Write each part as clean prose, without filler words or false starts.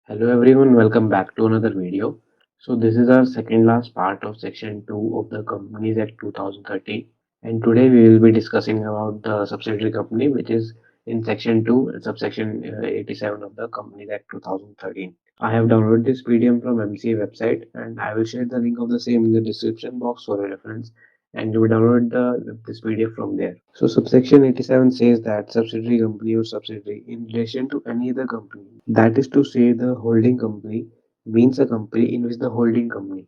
Hello everyone, welcome back to another video. So this is our second last part of section 2 of the Companies Act 2013, and today we will be discussing about the subsidiary company, which is in section 2 subsection 87 of the Companies Act 2013. I have downloaded this PDF from MCA website and I will share the link of the same in the description box for a reference, and you will download this PDF from there. So subsection 87 says that subsidiary company or subsidiary in relation to any other company, that is to say the holding company, means a company in which the holding company.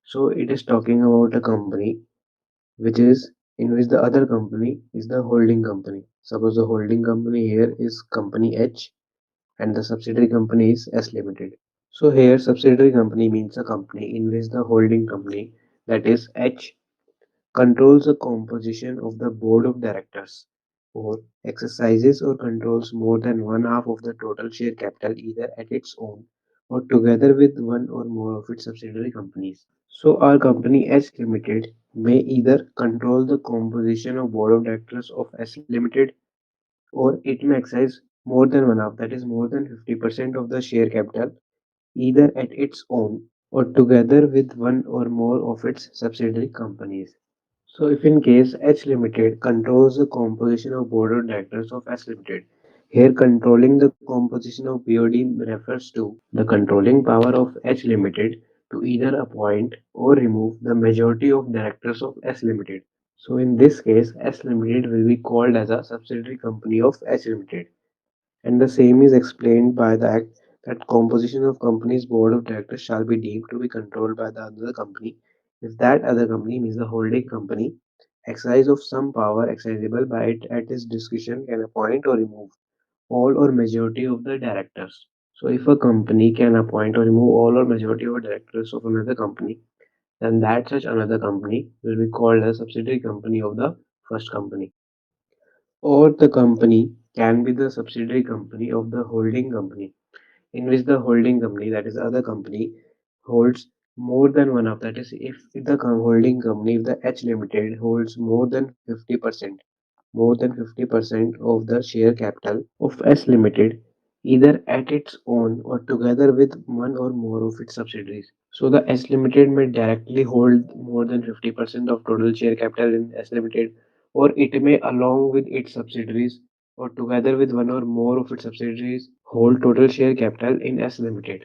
So it is talking about a company which is in which the other company is the holding company. Suppose the holding company here is company H and the subsidiary company is S Limited. So here subsidiary company means a company in which the holding company, that is H, controls the composition of the board of directors, or exercises or controls more than one half of the total share capital either at its own or together with one or more of its subsidiary companies. So our company S Limited may either control the composition of board of directors of S Limited, or it may exercise more than one half, that is more than 50% of the share capital either at its own or together with one or more of its subsidiary companies. So if in case H Limited controls the composition of board of directors of S Limited, here controlling the composition of BOD refers to the controlling power of H Limited to either appoint or remove the majority of directors of S Limited. So in this case, S Limited will be called as a subsidiary company of H Limited, and the same is explained by the Act that composition of company's board of directors shall be deemed to be controlled by the other company if that other company means the holding company exercise of some power exercisable by it at its discretion can appoint or remove all or majority of the directors. So if a company can appoint or remove all or majority of the directors of another company, then that such another company will be called a subsidiary company of the first company. Or the company can be the subsidiary company of the holding company, in which the holding company, that is other company, holds more than one of, that is if the holding company, if the H Limited holds more than 50% of the share capital of S Limited, either at its own or together with one or more of its subsidiaries. So the S Limited may directly hold more than 50% of total share capital in S Limited, or it may, along with its subsidiaries or together with one or more of its subsidiaries, hold total share capital in S Limited.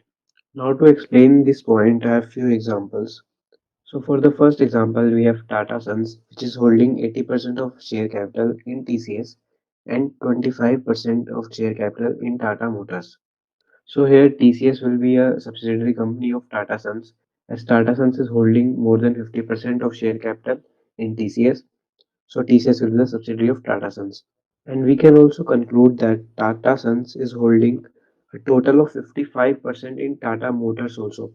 Now to explain this point, I have few examples. So for the first example, we have Tata Sons, which is holding 80% of share capital in TCS and 25% of share capital in Tata Motors. So here TCS will be a subsidiary company of Tata Sons, as Tata Sons is holding more than 50% of share capital in TCS. So TCS will be the subsidiary of Tata Sons. And we can also conclude that Tata Sons is holding a total of 55% in Tata Motors also,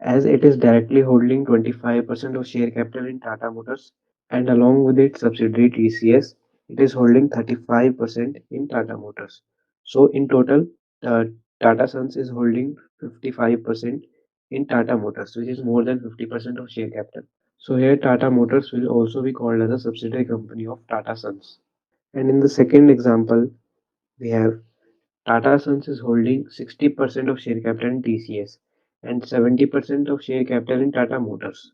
as it is directly holding 25% of share capital in Tata Motors, and along with its subsidiary TCS, it is holding 35% in Tata Motors. So in total, uh, Tata Sons is holding 55% in Tata Motors, which is more than 50% of share capital. So here Tata Motors will also be called as a subsidiary company of Tata Sons. And in the second example, we have Tata Sons is holding 60% of share capital in TCS and 70% of share capital in Tata Motors.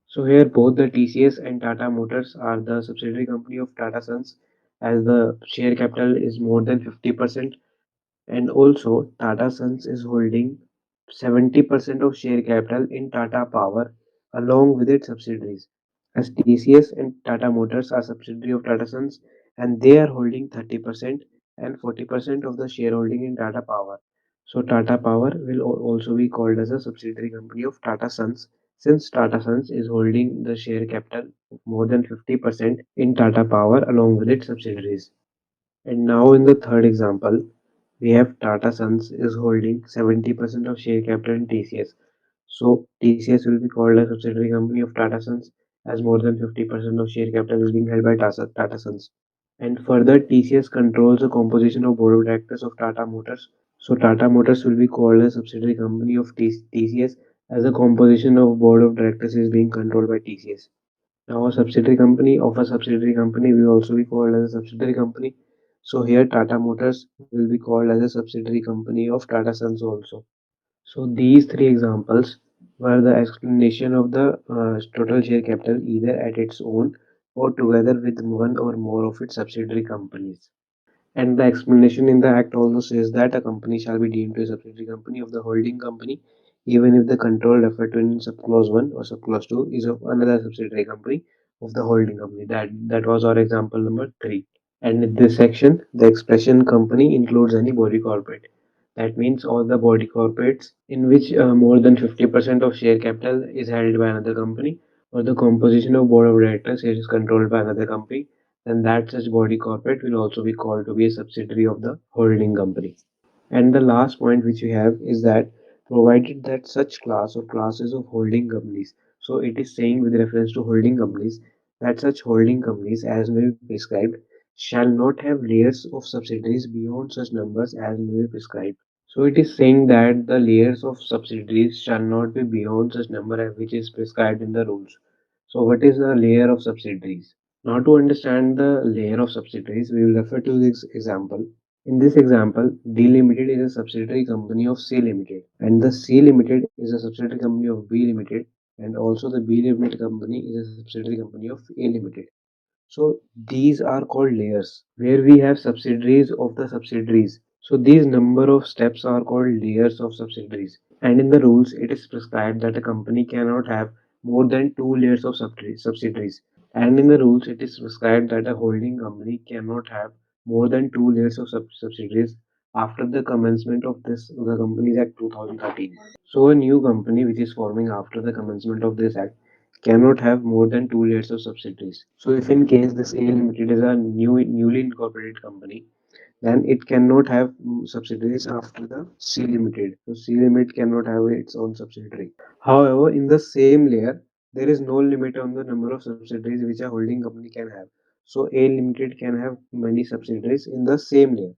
So here both the TCS and Tata Motors are the subsidiary company of Tata Sons, as the share capital is more than 50%, and also Tata Sons is holding 70% of share capital in Tata Power along with its subsidiaries, as TCS and Tata Motors are subsidiary of Tata Sons and they are holding 30% and 40% of the shareholding in Tata Power. So Tata Power will also be called as a subsidiary company of Tata Sons, since Tata Sons is holding the share capital of more than 50% in Tata Power along with its subsidiaries. And now in the third example, we have Tata Sons is holding 70% of share capital in TCS. So TCS will be called a subsidiary company of Tata Sons, as more than 50% of share capital is being held by Tata Sons. And further, TCS controls the composition of board of directors of Tata Motors. So Tata Motors will be called a subsidiary company of TCS, as the composition of board of directors is being controlled by TCS. Now, a subsidiary company of a subsidiary company will also be called as a subsidiary company. So here Tata Motors will be called as a subsidiary company of Tata Sons also. So these three examples were the explanation of the total share capital either at its own or together with one or more of its subsidiary companies. And the explanation in the Act also says that a company shall be deemed to a subsidiary company of the holding company, even if the control referred to in subclause 1 or subclause 2 is of another subsidiary company of the holding company. That was our example number 3. And in this section, the expression company includes any body corporate. That means all the body corporates in which more than 50% of share capital is held by another company or the composition of board of directors is controlled by another company, then that such body corporate will also be called to be a subsidiary of the holding company. And the last point which we have is that provided that such class or classes of holding companies, so it is saying with reference to holding companies that such holding companies as may be prescribed shall not have layers of subsidiaries beyond such numbers as may be prescribed. So it is saying that the layers of subsidiaries shall not be beyond such number which is prescribed in the rules. So what is a layer of subsidiaries? Now to understand the layer of subsidiaries, we will refer to this example. In this example, D Limited is a subsidiary company of C Limited, and the C Limited is a subsidiary company of B Limited, and also the B Limited company is a subsidiary company of A Limited. So these are called layers where we have subsidiaries of the subsidiaries. So these number of steps are called layers of subsidiaries. And in the rules, it is prescribed that a company cannot have more than two layers of subsidiaries. And in the rules, it is prescribed that a holding company cannot have more than two layers of subsidiaries after the commencement of the Companies Act 2013. So a new company which is forming after the commencement of this act cannot have more than two layers of subsidiaries. So if in case this A Limited is a newly incorporated company, then it cannot have subsidiaries after the C Limited. So C Limited cannot have its own subsidiary. However, in the same layer, there is no limit on the number of subsidiaries which a holding company can have. So A Limited can have many subsidiaries in the same layer,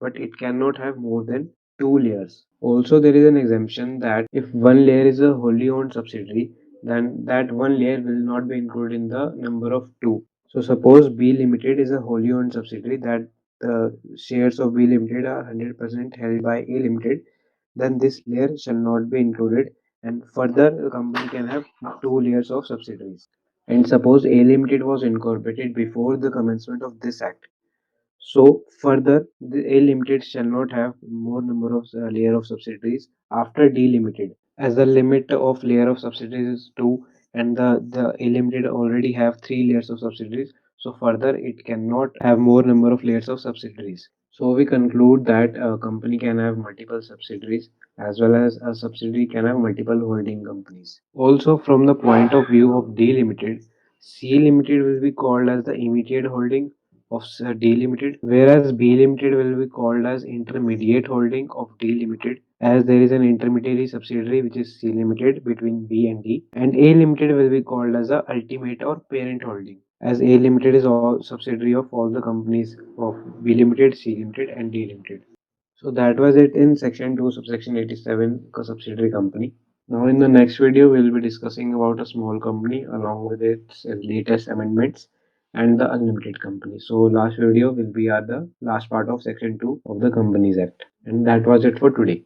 but it cannot have more than two layers. Also, there is an exemption that if one layer is a wholly owned subsidiary, then that one layer will not be included in the number of two. So suppose B Limited is a wholly owned subsidiary that the shares of B Limited are 100% held by A Limited, then this layer shall not be included, and further the company can have two layers of subsidiaries. And suppose A Limited was incorporated before the commencement of this act. So further, the A Limited shall not have more number of layer of subsidiaries after D Limited, as the limit of layer of subsidiaries is two, and the A Limited already have three layers of subsidiaries. So further, it cannot have more number of layers of subsidiaries. So we conclude that a company can have multiple subsidiaries as well as a subsidiary can have multiple holding companies. Also, from the point of view of D Limited, C Limited will be called as the immediate holding of D Limited, whereas B Limited will be called as intermediate holding of D Limited, as there is an intermediary subsidiary which is C Limited between B and D, and A Limited will be called as the ultimate or parent holding, as A Limited is all subsidiary of all the companies of B Limited, C Limited, and D Limited. So that was it in section 2, subsection 87, subsidiary company. Now in the next video, we'll be discussing about a small company along with its latest amendments and the unlimited company. So last video will be at the last part of section 2 of the Companies Act. And that was it for today.